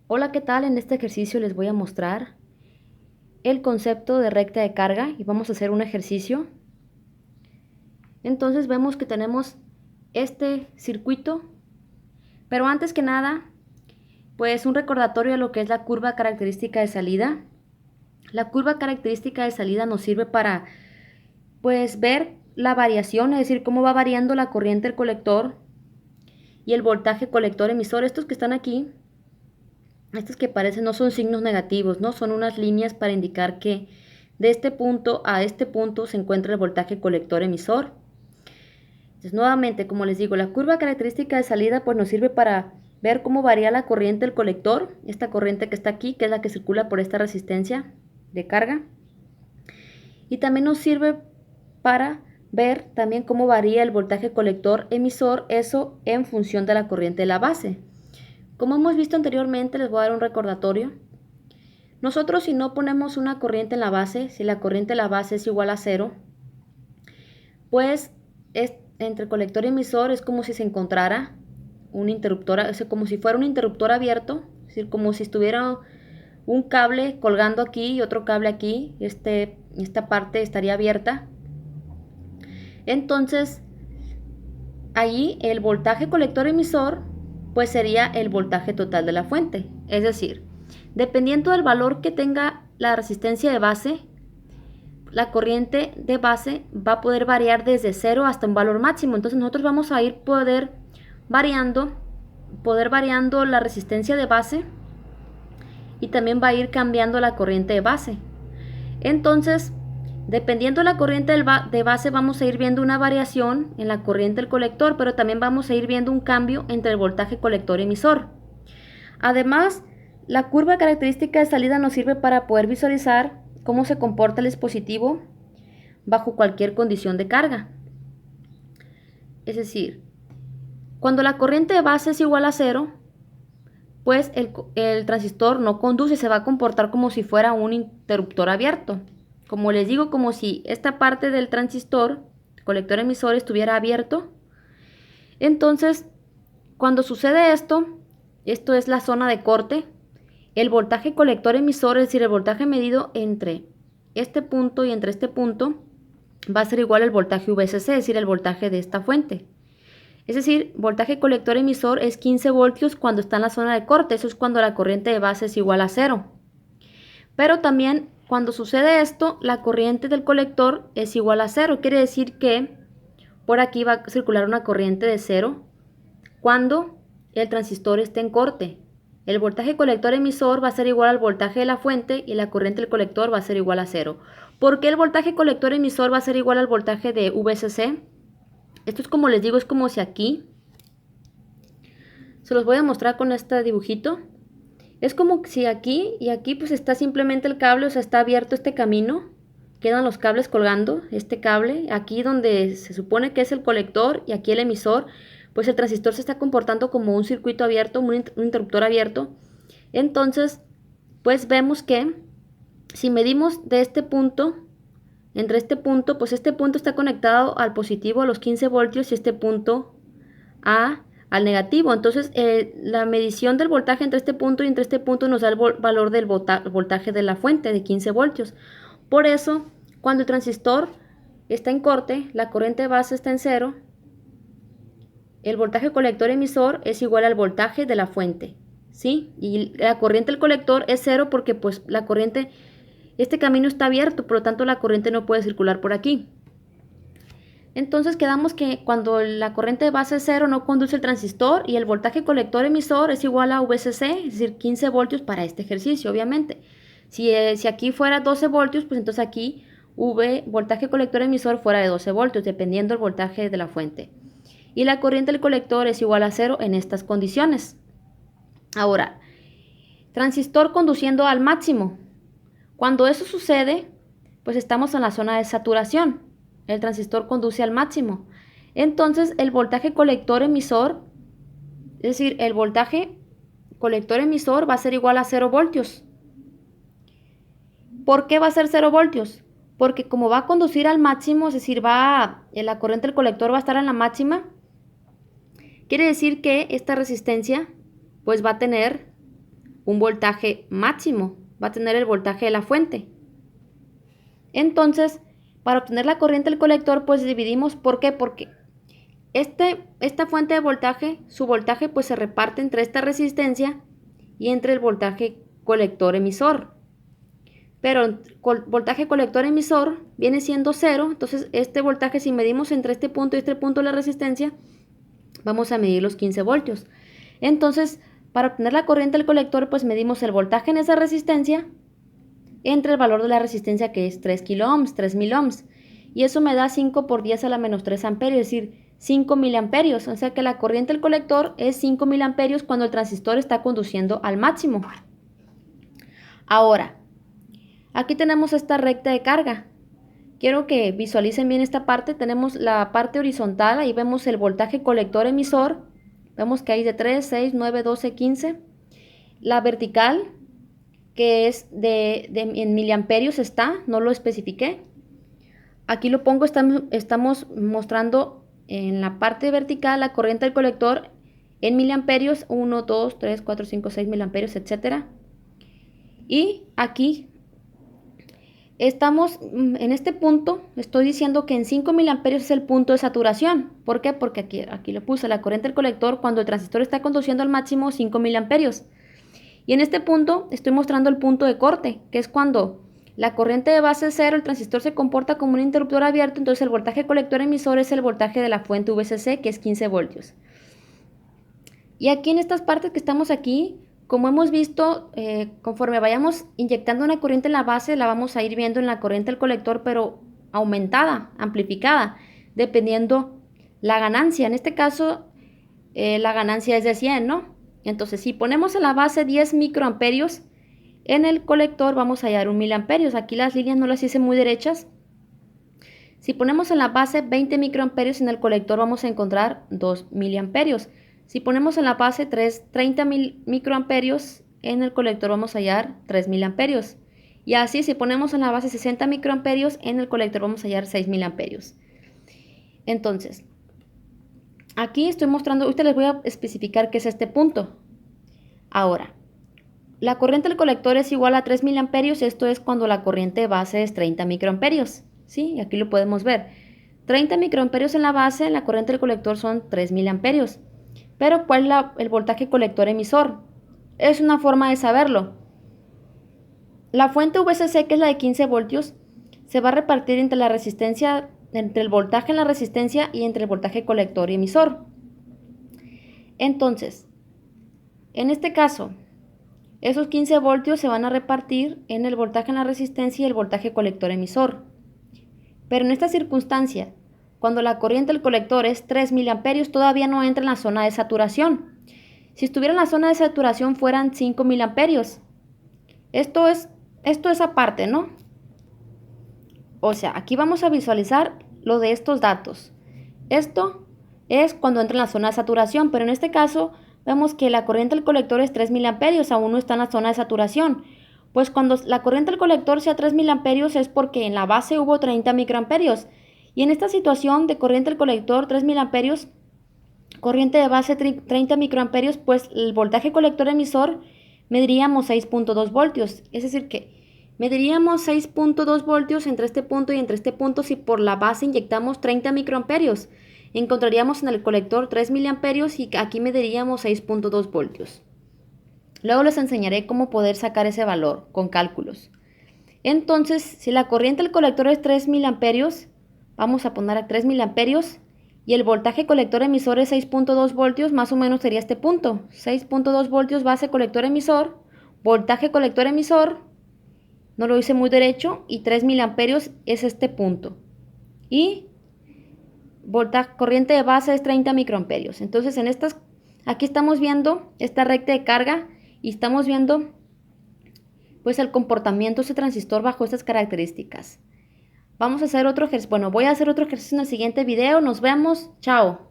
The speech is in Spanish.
Hola, ¿qué tal? En este ejercicio les voy a mostrar el concepto de recta de carga y vamos a hacer un ejercicio. Entonces vemos que tenemos este circuito, pero antes que nada, pues un recordatorio de lo que es la curva característica de salida. La curva característica de salida nos sirve para pues ver la variación, es decir, cómo va variando la corriente del colector y el voltaje colector emisor. Estos que están aquí, estos que parecen no son signos negativos, ¿no? Son unas líneas para indicar que de este punto a este punto se encuentra el voltaje colector emisor. Entonces, nuevamente, como les digo, la curva característica de salida pues nos sirve para ver cómo varía la corriente del colector, esta corriente que está aquí, que es la que circula por esta resistencia de carga. Y también nos sirve para ver también cómo varía el voltaje colector emisor, eso en función de la corriente de la base. Como hemos visto anteriormente, les voy a dar un recordatorio. Nosotros si no ponemos una corriente en la base, si la corriente de la base es igual a cero, pues entre el colector y emisor es como si se encontrara un interruptor, o sea, como si fuera un interruptor abierto, es decir, como si estuviera un cable colgando aquí y otro cable aquí, esta parte estaría abierta. Entonces, allí el voltaje colector emisor pues sería el voltaje total de la fuente, es decir, dependiendo del valor que tenga la resistencia de base, la corriente de base va a poder variar desde 0 hasta un valor máximo. Entonces nosotros vamos a ir variando la resistencia de base y también va a ir cambiando la corriente de base. Entonces, dependiendo de la corriente de base, vamos a ir viendo una variación en la corriente del colector, pero también vamos a ir viendo un cambio entre el voltaje colector y emisor. Además, la curva característica de salida nos sirve para poder visualizar cómo se comporta el dispositivo bajo cualquier condición de carga. Es decir, cuando la corriente de base es igual a 0, pues el transistor no conduce, se va a comportar como si fuera un interruptor abierto. Como les digo, como si esta parte del transistor, colector emisor, estuviera abierto. Entonces, cuando sucede esto es la zona de corte, el voltaje colector emisor, es decir, el voltaje medido entre este punto y entre este punto, va a ser igual al voltaje VCC, es decir, el voltaje de esta fuente. Es decir, voltaje colector emisor es 15 voltios cuando está en la zona de corte, eso es cuando la corriente de base es igual a 0. Pero también cuando sucede esto, la corriente del colector es igual a 0, quiere decir que por aquí va a circular una corriente de 0 cuando el transistor esté en corte. El voltaje colector emisor va a ser igual al voltaje de la fuente y la corriente del colector va a ser igual a 0. ¿Por qué el voltaje colector emisor va a ser igual al voltaje de VCC? Esto es como les digo, es como si aquí, se los voy a mostrar con este dibujito. Es como si aquí y aquí pues está simplemente el cable, o sea, está abierto este camino. Quedan los cables colgando, este cable, aquí donde se supone que es el colector y aquí el emisor, pues el transistor se está comportando como un circuito abierto, un interruptor abierto. Entonces, pues vemos que si medimos de este punto, entre este punto, pues este punto está conectado al positivo a los 15 voltios y este punto al negativo. Entonces, la medición del voltaje entre este punto y entre este punto nos da el valor del voltaje de la fuente de 15 voltios. Por eso, cuando el transistor está en corte, la corriente base está en 0, el voltaje colector emisor es igual al voltaje de la fuente, ¿sí? Y la corriente del colector es 0 porque pues la corriente, este camino está abierto, por lo tanto la corriente no puede circular por aquí. Entonces quedamos que cuando la corriente de base es 0 no conduce el transistor y el voltaje colector emisor es igual a VCC, es decir, 15 voltios para este ejercicio, obviamente. Si aquí fuera 12 voltios, pues entonces aquí voltaje colector emisor fuera de 12 voltios, dependiendo del voltaje de la fuente. Y la corriente del colector es igual a 0 en estas condiciones. Ahora, transistor conduciendo al máximo. Cuando eso sucede, pues estamos en la zona de saturación. El transistor conduce al máximo. Entonces, el voltaje colector emisor, es decir, el voltaje colector emisor va a ser igual a 0 voltios. ¿Por qué va a ser 0 voltios? Porque como va a conducir al máximo, es decir, la corriente del colector va a estar en la máxima, quiere decir que esta resistencia pues va a tener un voltaje máximo, va a tener el voltaje de la fuente. Entonces, para obtener la corriente del colector, pues dividimos. ¿Por qué? Porque esta fuente de voltaje, su voltaje pues se reparte entre esta resistencia y entre el voltaje colector emisor. Pero el voltaje colector emisor viene siendo 0, entonces este voltaje, si medimos entre este punto y este punto de la resistencia, vamos a medir los 15 voltios. Entonces, para obtener la corriente del colector, pues medimos el voltaje en esa resistencia entre el valor de la resistencia, que es 3 kiloohms, 3000 ohms. Y eso me da 5 por 10 a la menos 3 amperios, es decir, 5 miliamperios. O sea que la corriente del colector es 5 miliamperios cuando el transistor está conduciendo al máximo. Ahora, aquí tenemos esta recta de carga. Quiero que visualicen bien esta parte. Tenemos la parte horizontal, ahí vemos el voltaje colector emisor. Vemos que hay de 3, 6, 9, 12, 15. La vertical, que es en miliamperios no lo especifiqué. Aquí lo pongo, estamos mostrando en la parte vertical la corriente del colector en miliamperios, 1, 2, 3, 4, 5, 6 miliamperios, etc. Y aquí estamos en este punto, estoy diciendo que en 5 miliamperios es el punto de saturación. ¿Por qué? Porque aquí lo puse, la corriente del colector cuando el transistor está conduciendo al máximo 5 miliamperios. Y en este punto estoy mostrando el punto de corte, que es cuando la corriente de base es 0, el transistor se comporta como un interruptor abierto, entonces el voltaje colector emisor es el voltaje de la fuente VCC, que es 15 voltios. Y aquí en estas partes que estamos aquí, como hemos visto, conforme vayamos inyectando una corriente en la base, la vamos a ir viendo en la corriente del colector, pero aumentada, amplificada, dependiendo la ganancia. En este caso, la ganancia es de 100, ¿no? Entonces, si ponemos en la base 10 microamperios, en el colector vamos a hallar 1 miliamperios. Aquí las líneas no las hice muy derechas. Si ponemos en la base 20 microamperios, en el colector vamos a encontrar 2 miliamperios. Si ponemos en la base 30 microamperios, en el colector vamos a hallar 3 miliamperios. Y así, si ponemos en la base 60 microamperios, en el colector vamos a hallar 6 miliamperios. Entonces, aquí estoy mostrando, ahorita les voy a especificar qué es este punto. Ahora, la corriente del colector es igual a 3 miliamperios, esto es cuando la corriente de base es 30 microamperios. ¿Sí? Aquí lo podemos ver. 30 microamperios en la base, la corriente del colector son 3 miliamperios. Pero ¿cuál es el voltaje colector emisor? Es una forma de saberlo. La fuente VCC, que es la de 15 voltios, se va a repartir entre la resistencia, entre el voltaje en la resistencia y entre el voltaje colector y emisor. Entonces, en este caso, esos 15 voltios se van a repartir en el voltaje en la resistencia y el voltaje colector emisor. Pero en esta circunstancia, cuando la corriente del colector es 3 miliamperios, todavía no entra en la zona de saturación. Si estuviera en la zona de saturación fueran 5 miliamperios. Esto es aparte, ¿no? O sea, aquí vamos a visualizar lo de estos datos. Esto es cuando entra en la zona de saturación, pero en este caso vemos que la corriente del colector es 3 miliamperios, aún no está en la zona de saturación. Pues cuando la corriente del colector sea 3 miliamperios es porque en la base hubo 30 microamperios. Y en esta situación de corriente del colector 3 miliamperios, corriente de base 30 microamperios, pues el voltaje colector emisor mediríamos 6.2 voltios. Es decir que mediríamos 6.2 voltios entre este punto y entre este punto si por la base inyectamos 30 microamperios. Encontraríamos en el colector 3 miliamperios y aquí mediríamos 6.2 voltios. Luego les enseñaré cómo poder sacar ese valor con cálculos. Entonces, si la corriente del colector es 3 miliamperios, vamos a poner a 3 miliamperios y el voltaje colector emisor es 6.2 voltios, más o menos sería este punto. 6.2 voltios base colector emisor, voltaje colector emisor, no lo hice muy derecho, y 3 miliamperios es este punto. Y corriente de base es 30 microamperios. Entonces, aquí estamos viendo esta recta de carga y estamos viendo pues el comportamiento de ese transistor bajo estas características. Vamos a hacer otro ejercicio. Bueno, voy a hacer otro ejercicio en el siguiente video. Nos vemos. Chao.